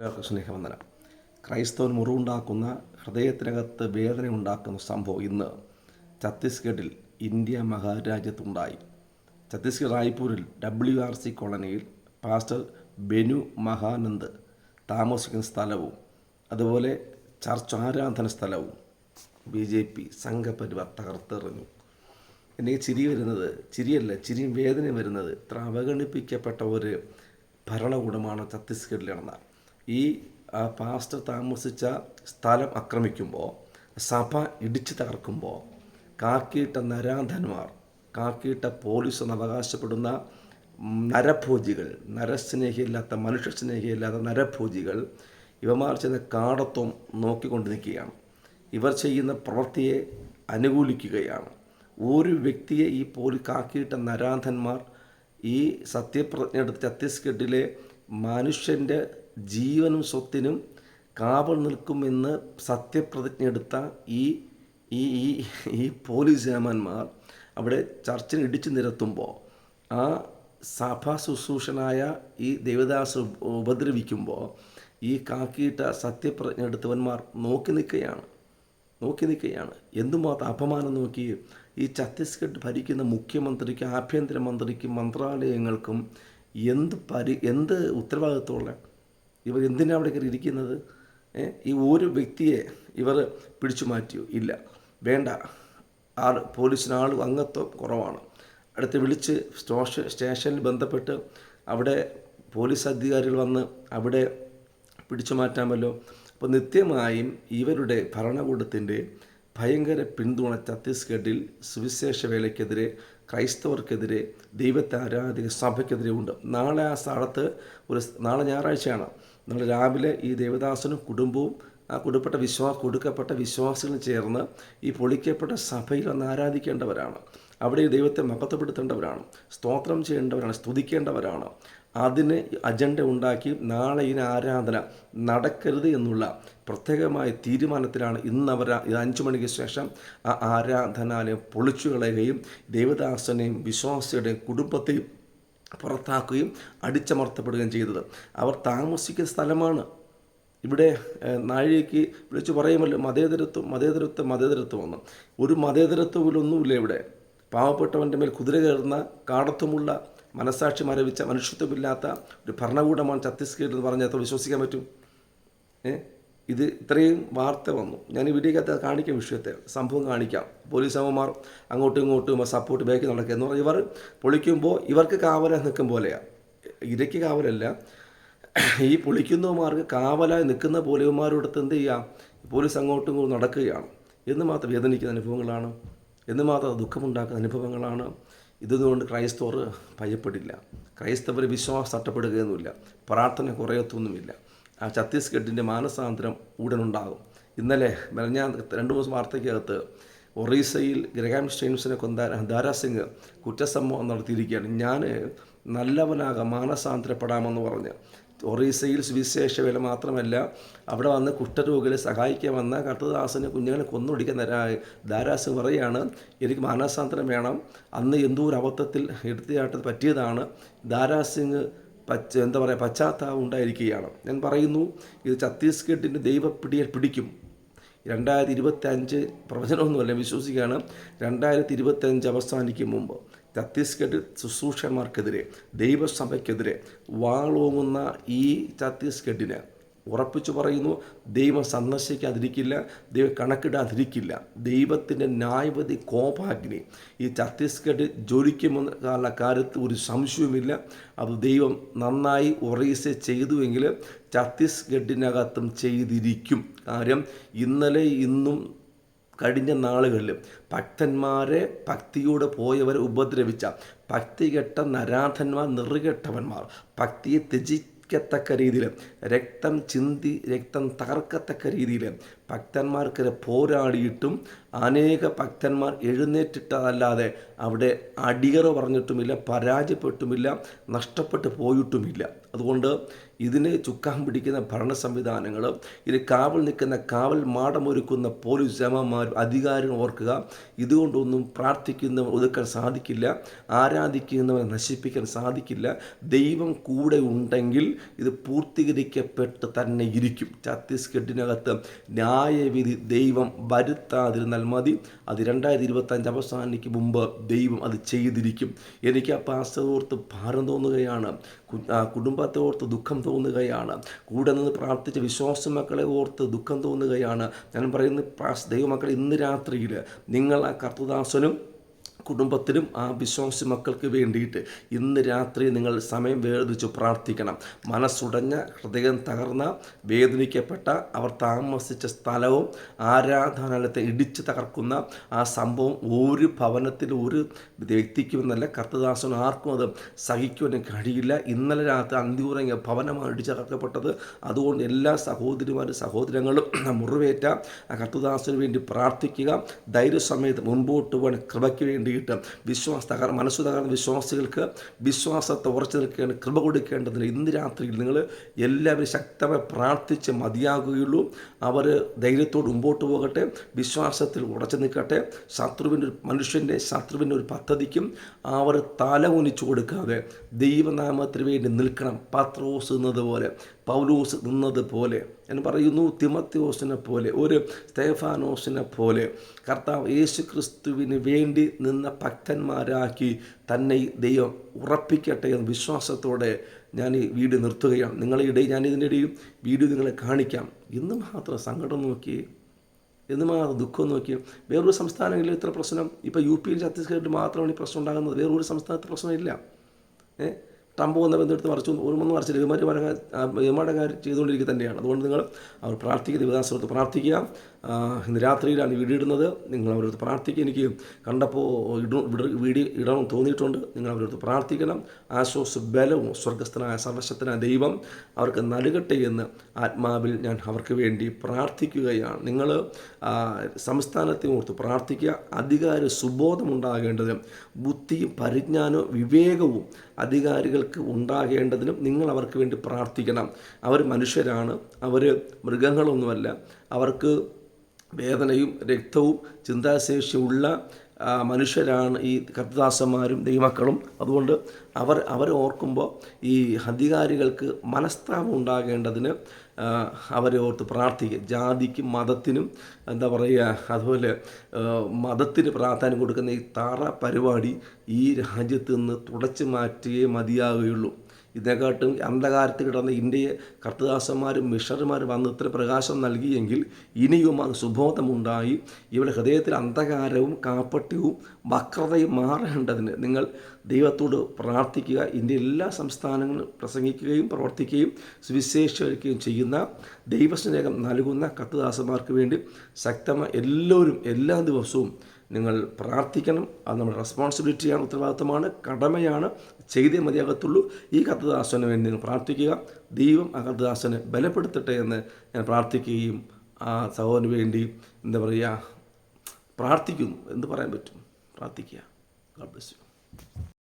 എല്ലാവർക്കും സ്നേഹവന്ദനം. ക്രൈസ്തവൻ മുറിവുണ്ടാക്കുന്ന, ഹൃദയത്തിനകത്ത് വേദന ഉണ്ടാക്കുന്ന സംഭവം ഇന്ന് ഛത്തീസ്ഗഡിൽ ഇന്ത്യ മഹാരാജ്യത്തുണ്ടായി. ഛത്തീസ്ഗഡ് റായ്പൂരിൽ WRC കോളനിയിൽ പാസ്റ്റർ ബെനു മഹാനന്ദ് താമസിക്കുന്ന സ്ഥലവും അതുപോലെ ചർച്ച് ആരാധന സ്ഥലവും BJP സംഘപരിവാർ തകർത്തെറിഞ്ഞു. എനിക്ക് ചിരിയും വേദനയും വരുന്നത് ഇത്ര അവഗണിപ്പിക്കപ്പെട്ട ഒരു ഭരണകൂടമാണ് ഛത്തീസ്ഗഡിലെന്ന ഈ പാസ്റ്റർ താമസിച്ച സ്ഥലം ആക്രമിക്കുമ്പോൾ, സഭ ഇടിച്ചു തകർക്കുമ്പോൾ, കാക്കിയിട്ട നരാധന്മാർ, കാക്കിയിട്ട പോലീസ് എന്ന് അവകാശപ്പെടുന്ന നരഭോജികൾ, നരസ്നേഹിയില്ലാത്ത, മനുഷ്യസ്നേഹിയില്ലാത്ത നരഭോജികൾ ഇവന്മാർ ചെയ്യുന്ന കാടത്വം നോക്കിക്കൊണ്ട് നിൽക്കുകയാണ്. ഇവർ ചെയ്യുന്ന പ്രവൃത്തിയെ അനുകൂലിക്കുകയാണ്. ഒരു വ്യക്തിയെ ഈ കാക്കിയിട്ട നരാധന്മാർ ഈ സത്യപ്രതിജ്ഞ എടുത്ത് ഛത്തീസ്ഗഡിലെ മനുഷ്യൻ്റെ ജീവനും സ്വത്തിനും കാവൽ നിൽക്കുമെന്ന് സത്യപ്രതിജ്ഞ എടുത്ത ഈ ഈ ഈ പോലീസ് ജാമന്മാർ അവിടെ ചർച്ചിന് ഇടിച്ചു നിരത്തുമ്പോൾ, ആ സഭാ ശുശ്രൂഷനായ ഈ ദേവദാസ് ഉപദ്രവിക്കുമ്പോൾ ഈ കാക്കിയിട്ട സത്യപ്രതിജ്ഞ എടുത്തവന്മാർ നോക്കി നിൽക്കുകയാണ്. എന്തുമാത്രം അപമാനം നോക്കി. ഈ ഛത്തീസ്ഗഡ് ഭരിക്കുന്ന മുഖ്യമന്ത്രിക്കും ആഭ്യന്തരമന്ത്രിക്കും മന്ത്രാലയങ്ങൾക്കും എന്ത് ഉത്തരവാദിത്വമുള്ള ഇവർ എന്തിനാണ് അവിടെ കയറി ഇരിക്കുന്നത്? ഈ ഒരു വ്യക്തിയെ ഇവർ പിടിച്ചു മാറ്റിയോ? ഇല്ല, വേണ്ട. പോലീസിന് അംഗത്വം കുറവാണ്. അടുത്ത് വിളിച്ച് സ്റ്റേഷനിൽ ബന്ധപ്പെട്ട് അവിടെ പോലീസ് അധികാരികൾ വന്ന് അവിടെ പിടിച്ചു മാറ്റാമല്ലോ. അപ്പോൾ നിത്യമായും ഇവരുടെ ഭരണകൂടത്തിൻ്റെ ഭയങ്കര പിന്തുണ ഛത്തീസ്ഗഡിൽ സുവിശേഷ വേലയ്ക്കെതിരെ, ക്രൈസ്തവർക്കെതിരെ, ദൈവത്തെ ആരാധിക സഭയ്ക്കെതിരെ ഉണ്ട്. നാളെ ആ സ്ഥലത്ത് നാളെ ഞായറാഴ്ചയാണ്. നാളെ രാവിലെ ഈ ദേവദാസനും കുടുംബവും ആ കൊടുക്കപ്പെട്ട വിശ്വാസികളും ചേർന്ന് ഈ പൊളിക്കപ്പെട്ട സഭയിൽ വന്ന് ആരാധിക്കേണ്ടവരാണ്. അവിടെ ദൈവത്തെ മഹത്വപ്പെടുത്തേണ്ടവരാണ്, സ്തോത്രം ചെയ്യേണ്ടവരാണ്, സ്തുതിക്കേണ്ടവരാണ്. അതിന് അജണ്ട ഉണ്ടാക്കി നാളെ ഈ ആരാധന നടക്കരുത് എന്നുള്ള പ്രത്യേകമായ തീരുമാനത്തിലാണ് ഇന്നവർ 5 മണിക്ക് ശേഷം ആ ആരാധനാലയം പൊളിച്ചു കളയുകയും ദേവദാസനെയും വിശ്വാസിയുടെയും കുടുംബത്തെയും പുറത്താക്കുകയും അടിച്ചമർത്തപ്പെടുകയും ചെയ്തത്. അവർ താമസിക്കുന്ന സ്ഥലമാണ്. ഇവിടെ നാഴികയ്ക്ക് വിളിച്ചു പറയുമല്ലോ മതേതരത്വം എന്ന്. ഒരു മതേതരത്വമില്ലൊന്നുമില്ല ഇവിടെ. പാവപ്പെട്ടവൻ്റെ മേൽ കുതിര കയറുന്ന, കാടത്വമുള്ള, മനസാക്ഷി മരവിച്ച, മനുഷ്യത്വമില്ലാത്ത ഒരു ഭരണകൂടമാണ് ഛത്തീസ്ഗഡ് എന്ന് പറഞ്ഞാൽ എത്ര വിശ്വസിക്കാൻ പറ്റും? ഇത് ഇത്രയും വാർത്ത വന്നു. ഞാൻ ഈ വീഡിയോക്കകത്ത് കാണിക്കാം, വിഷയത്തെ സംഭവം കാണിക്കാം. പോലീസ് അമ്മമാർ അങ്ങോട്ടും ഇങ്ങോട്ടും സപ്പോർട്ട് ബാക്കി നടക്കുക എന്ന് പറഞ്ഞാൽ ഇവർ പൊളിക്കുമ്പോൾ ഇവർക്ക് കാവലായി നിൽക്കും പോലെയാണ്. ഇരയ്ക്ക് കാവലല്ല, ഈ പൊളിക്കുന്നവന്മാർക്ക് കാവലായി നിൽക്കുന്ന പോലീസുമാരോടത്ത് എന്ത് ചെയ്യാം? പോലീസ് അങ്ങോട്ടും ഇങ്ങോട്ടും നടക്കുകയാണ്. എന്ന് മാത്രം വേദനിക്കുന്ന അനുഭവങ്ങളാണ്, എന്ന് മാത്രം ദുഃഖമുണ്ടാക്കുന്ന അനുഭവങ്ങളാണ്. ഇതുകൊണ്ട് ക്രൈസ്തവർ ഭയപ്പെടില്ല. ക്രൈസ്തവർ വിശ്വാസം നഷ്ടപ്പെടുകയൊന്നുമില്ല, പ്രാർത്ഥന കുറയത്തൊന്നുമില്ല. ആ ഛത്തീസ്ഗഡിൻ്റെ മാനസാന്തരം ഉടനുണ്ടാകും. ഇന്നലെ ഞാൻ 2-3 വാർത്തയ്ക്കകത്ത് ഒറീസയിൽ ഗ്രഹാം സ്റ്റെയിൻസിനെ കൊന്ന ദാരാസിംഗ് കുറ്റസമ്മതം നടത്തിയിരിക്കുകയാണ്. ഞാൻ നല്ലവനാകാം, മാനസാന്തരപ്പെടാമെന്ന് പറഞ്ഞ് ഒറീസയിൽ സുവിശേഷ വേല മാത്രമല്ല, അവിടെ വന്ന് കുഷ്ഠരോഗികളെ സഹായിക്കാൻ വന്ന കർത്തദാസന് കുഞ്ഞുങ്ങളെ കൊന്നൊടിക്കാൻ ദാരാസിംഗ് പറയുകയാണ്, എനിക്ക് മാനസാന്തരം വേണം. അന്ന് എന്തോ ഒരു അബദ്ധത്തിൽ എടുത്തിയാട്ടത് പറ്റിയതാണ്. ദാരാസിംഗ് പശ്ചാത്താപം ഉണ്ടായിരിക്കുകയാണ്. ഞാൻ പറയുന്നു, ഇത് ഛത്തീസ്ഗഡിൻ്റെ ദൈവപ്പിടിയെ പിടിക്കും. 2025 പ്രവചനമൊന്നുമല്ല, വിശ്വസിക്കുകയാണ്. 2025 അവസാനിക്കും മുമ്പ് ഛത്തീസ്ഗഡിൽ ശുശ്രൂഷന്മാർക്കെതിരെ, ദൈവസഭയ്ക്കെതിരെ വാളോങ്ങുന്ന ഈ ഛത്തീസ്ഗഡിന് ഉറപ്പിച്ചു പറയുന്നു, ദൈവം സന്ദർശിക്കാതിരിക്കില്ല, ദൈവം കണക്കിടാതിരിക്കില്ല. ദൈവത്തിൻ്റെ ന്യായവതി കോപാഗ്നി ഈ ഛത്തീസ്ഗഡ് ജ്വലിക്കുമെന്ന കാര്യത്തിൽ ഒരു സംശയവുമില്ല. അത് ദൈവം നന്നായി ഒറീസ ചെയ്തുവെങ്കിൽ ഛത്തീസ്ഗഡിനകത്തും ചെയ്തിരിക്കും. കാര്യം ഇന്നലെ ഇന്നും കഴിഞ്ഞ നാളുകളിൽ ഭക്തന്മാരെ, ഭക്തിയോടെ പോയവരെ ഉപദ്രവിച്ച ഭക്തികെട്ട നരാധന്മാർ, നെറുകെട്ടവന്മാർ, ഭക്തിയെ ത്യജിക്കത്തക്ക രീതിയിൽ, രക്തം ചിന്തി രക്തം തകർക്കത്തക്ക രീതിയിൽ ഭക്തന്മാർക്കെതിരെ പോരാടിയിട്ടും അനേക ഭക്തന്മാർ എഴുന്നേറ്റിട്ടതല്ലാതെ അവിടെ അടിയറ പറഞ്ഞിട്ടുമില്ല, പരാജയപ്പെട്ടുമില്ല, നഷ്ടപ്പെട്ടു പോയിട്ടുമില്ല. അതുകൊണ്ട് ഇതിന് ചുക്കാൻ പിടിക്കുന്ന ഭരണ സംവിധാനങ്ങൾ, ഇത് കാവൽ നിൽക്കുന്ന കാവൽ മാടമൊരുക്കുന്ന പോലീസ് ജമാന്മാരും അധികാരം ഓർക്കുക. ഇതുകൊണ്ടൊന്നും പ്രാർത്ഥിക്കുന്നവർ ഒതുക്കാൻ സാധിക്കില്ല, ആരാധിക്കുന്നവരെ നശിപ്പിക്കാൻ സാധിക്കില്ല. ദൈവം കൂടെ ഉണ്ടെങ്കിൽ ഇത് പൂർത്തീകരിക്കപ്പെട്ട് തന്നെ ഇരിക്കും. ഛത്തീസ്ഗഡിനകത്ത് ന്യായവിധി ദൈവം വരുത്താതിരുന്നാൽ മതി. അത് 2025 അവസാനിക്ക് മുമ്പ് ദൈവം അത് ചെയ്തിരിക്കും. എനിക്ക് ആ പാസ്റ്റോർത്ത് ഭാരം തോന്നുകയാണ്, കുടുംബത്തെ ഓർത്ത് ദുഃഖം തോന്നുകയാണ്, കൂടെ നിന്ന് പ്രാർത്ഥിച്ച വിശ്വാസ മക്കളെ ഓർത്ത് ദുഃഖം തോന്നുകയാണ്. ഞാൻ പറയുന്നത് ദൈവമക്കളെ, ഇന്ന് രാത്രിയിൽ നിങ്ങൾ ആ കർത്തദാസനും കുടുംബത്തിനും ആ വിശ്വാസി മക്കൾക്ക് വേണ്ടിയിട്ട് ഇന്ന് രാത്രി നിങ്ങൾ സമയം വേർതിരിച്ച് പ്രാർത്ഥിക്കണം. മനസ്സുടഞ്ഞ, ഹൃദയം തകർന്ന, വേദനിക്കപ്പെട്ട, അവർ താമസിച്ച സ്ഥലവും ആരാധനാലയത്തെ ഇടിച്ച് തകർക്കുന്ന ആ സംഭവം ഒരു ഭവനത്തിൽ ഒരു വ്യക്തിക്കുമെന്നല്ല, കർത്തദാസനും ആർക്കും അത് സഹിക്കുവാനും കഴിയില്ല. ഇന്നലെ രാത്രി അന്തിയുറങ്ങിയ ഭവനമാണ് ഇടിച്ച് തകർക്കപ്പെട്ടത്. അതുകൊണ്ട് എല്ലാ സഹോദരിമാരും സഹോദരങ്ങളും മുറിവേറ്റ ആ കർത്തദാസന് വേണ്ടി പ്രാർത്ഥിക്കുക. ധൈര്യസമയത്ത് മുൻപോട്ട് പോകാൻ കൃപയ്ക്ക് വേണ്ടി മനസ്സു തകർന്ന വിശ്വാസികൾക്ക് വിശ്വാസത്തെ ഉറച്ചു നിൽക്കേണ്ട കൃപ കൊടുക്കേണ്ടതിന് ഇന്ന് രാത്രിയിൽ നിങ്ങൾ എല്ലാവരും ശക്തമായി പ്രാർത്ഥിച്ച് മതിയാകുകയുള്ളൂ. അവർ ധൈര്യത്തോട് മുമ്പോട്ട് പോകട്ടെ, വിശ്വാസത്തിൽ ഉറച്ചു നിൽക്കട്ടെ. മനുഷ്യൻ്റെ ശത്രുവിൻ്റെ ഒരു പദ്ധതിക്കും അവർ തല ഉനിച്ചു കൊടുക്കാതെ ദൈവനാമത്തിന് വേണ്ടി നിൽക്കണം. പത്രോസ് നിന്നതുപോലെ, പൗലോസ് നിന്നതുപോലെ, ഞാൻ പറയുന്നു തിമോത്തിയോസിനെ പോലെ, ഒരു സ്തെഫാനോസിനെ പോലെ കർത്താവ് യേശു ക്രിസ്തുവിന് വേണ്ടി നിന്ന ഭക്തന്മാരാക്കി തന്നെ ദൈവം ഉറപ്പിക്കട്ടെ എന്ന വിശ്വാസത്തോടെ ഞാൻ ഈ വീഡിയോ നിർത്തുകയാണ്. ഞാൻ ഇതിനിടയിൽ വീഡിയോ നിങ്ങളെ കാണിക്കാം. എന്ന് മാത്രം സങ്കടം നോക്കി, എന്ന് മാത്രം ദുഃഖം നോക്കി. വേറൊരു സംസ്ഥാനങ്ങളിൽ ഇത്ര പ്രശ്നം, ഇപ്പോൾ UP ഛത്തീസ്ഗഡിൽ മാത്രമാണ് ഈ പ്രശ്നം ഉണ്ടാകുന്നത്. വേറൊരു സംസ്ഥാനത്ത് പ്രശ്നമില്ല. ട്രംപ് വന്ന ബന്ധമെടുത്ത് ഒന്നും മറിച്ചില്ല. ഇവന്മാരുടെ കാര്യം ചെയ്തുകൊണ്ടിരിക്കുക തന്നെയാണ്. അതുകൊണ്ട് നിങ്ങൾ അവർ പ്രാർത്ഥിക്കുക, ദേവദാസോർത്ത് പ്രാർത്ഥിക്കുക. ഇന്ന് രാത്രിയിലാണ് വീഡിയോ ഇടുന്നത്. നിങ്ങൾ അവരടുത്ത് പ്രാർത്ഥിക്കുക. എനിക്ക് കണ്ടപ്പോൾ വീഡിയോ ഇടണം തോന്നിയിട്ടുണ്ട്. നിങ്ങൾ അവരടുത്ത് പ്രാർത്ഥിക്കണം. ആശ്വാസ ബലവും സ്വർഗസ്ഥനായ സർവശക്തനായ ദൈവം അവർക്ക് നൽകട്ടെ എന്ന് ആത്മാവിൽ ഞാൻ അവർക്ക് വേണ്ടി പ്രാർത്ഥിക്കുകയാണ്. നിങ്ങൾ സംസ്ഥാനത്തെ ഓർത്ത് പ്രാർത്ഥിക്കുക. അധികാര സുബോധമുണ്ടാകേണ്ടത്, ബുദ്ധിയും പരിജ്ഞാനവും വിവേകവും അധികാരികൾക്ക് ഉണ്ടാകേണ്ടതിനും നിങ്ങൾ അവർക്ക് വേണ്ടി പ്രാർത്ഥിക്കണം. അവർ മനുഷ്യരാണ്, അവർ മൃഗങ്ങളൊന്നുമല്ല. അവർക്ക് വേദനയും രക്തവും ചിന്താശേഷിയുള്ള മനുഷ്യരാണ് ഈ കർത്തദാസന്മാരും ദൈവമക്കളും. അതുകൊണ്ട് അവരെ ഓർക്കുമ്പോൾ ഈ അധികാരികൾക്ക് മനസ്താപം ഉണ്ടാകേണ്ടതിന് അവരെ ഓർത്ത് പ്രാർത്ഥിക്കുക. ജാതിക്കും മതത്തിനും എന്താ പറയുക, അതുപോലെ മതത്തിന് പ്രാധാന്യം കൊടുക്കുന്ന ഈ താറ പരിപാടി ഈ രാജ്യത്ത് നിന്ന് തുടച്ചു മാറ്റിയേ മതിയാകുകയുള്ളൂ. ഇതിനെക്കാട്ടും അന്ധകാരത്തിൽ കിടന്ന ഇന്ത്യയെ കർത്തദാസന്മാരും മിഷണറിമാരും വന്ന് ഇത്ര പ്രകാശം നൽകിയെങ്കിൽ ഇനിയും അത് സുബോധമുണ്ടായി ഇവരുടെ ഹൃദയത്തിൽ അന്ധകാരവും കാപ്പട്യവും വക്രതയും മാറേണ്ടതിന് നിങ്ങൾ ദൈവത്തോട് പ്രാർത്ഥിക്കുക. ഇന്ത്യ എല്ലാ സംസ്ഥാനങ്ങളും പ്രസംഗിക്കുകയും പ്രവർത്തിക്കുകയും സുവിശേഷിക്കുകയും ചെയ്യുന്ന ദൈവസ്നേഹം നൽകുന്ന കർത്തദാസന്മാർക്ക് വേണ്ടി ശക്തമായി എല്ലാവരും എല്ലാ ദിവസവും നിങ്ങൾ പ്രാർത്ഥിക്കണം. അത് നമ്മുടെ റെസ്പോൺസിബിലിറ്റിയാണ്, ഉത്തരവാദിത്തമാണ്, കടമയാണ്. ചെയ്തേ മതിയാകത്തുള്ളൂ. ഈ കർത്തദാസന് വേണ്ടി നിങ്ങൾ പ്രാർത്ഥിക്കുക. ദൈവം ആ കർത്തദാസനെ ബലപ്പെടുത്തട്ടെ എന്ന് ഞാൻ പ്രാർത്ഥിക്കുകയും ആ സഹോദരന് വേണ്ടി എന്താ പറയുക പ്രാർത്ഥിക്കുന്നു. എന്ത് പറയാൻ പറ്റും? പ്രാർത്ഥിക്കുക. God bless you.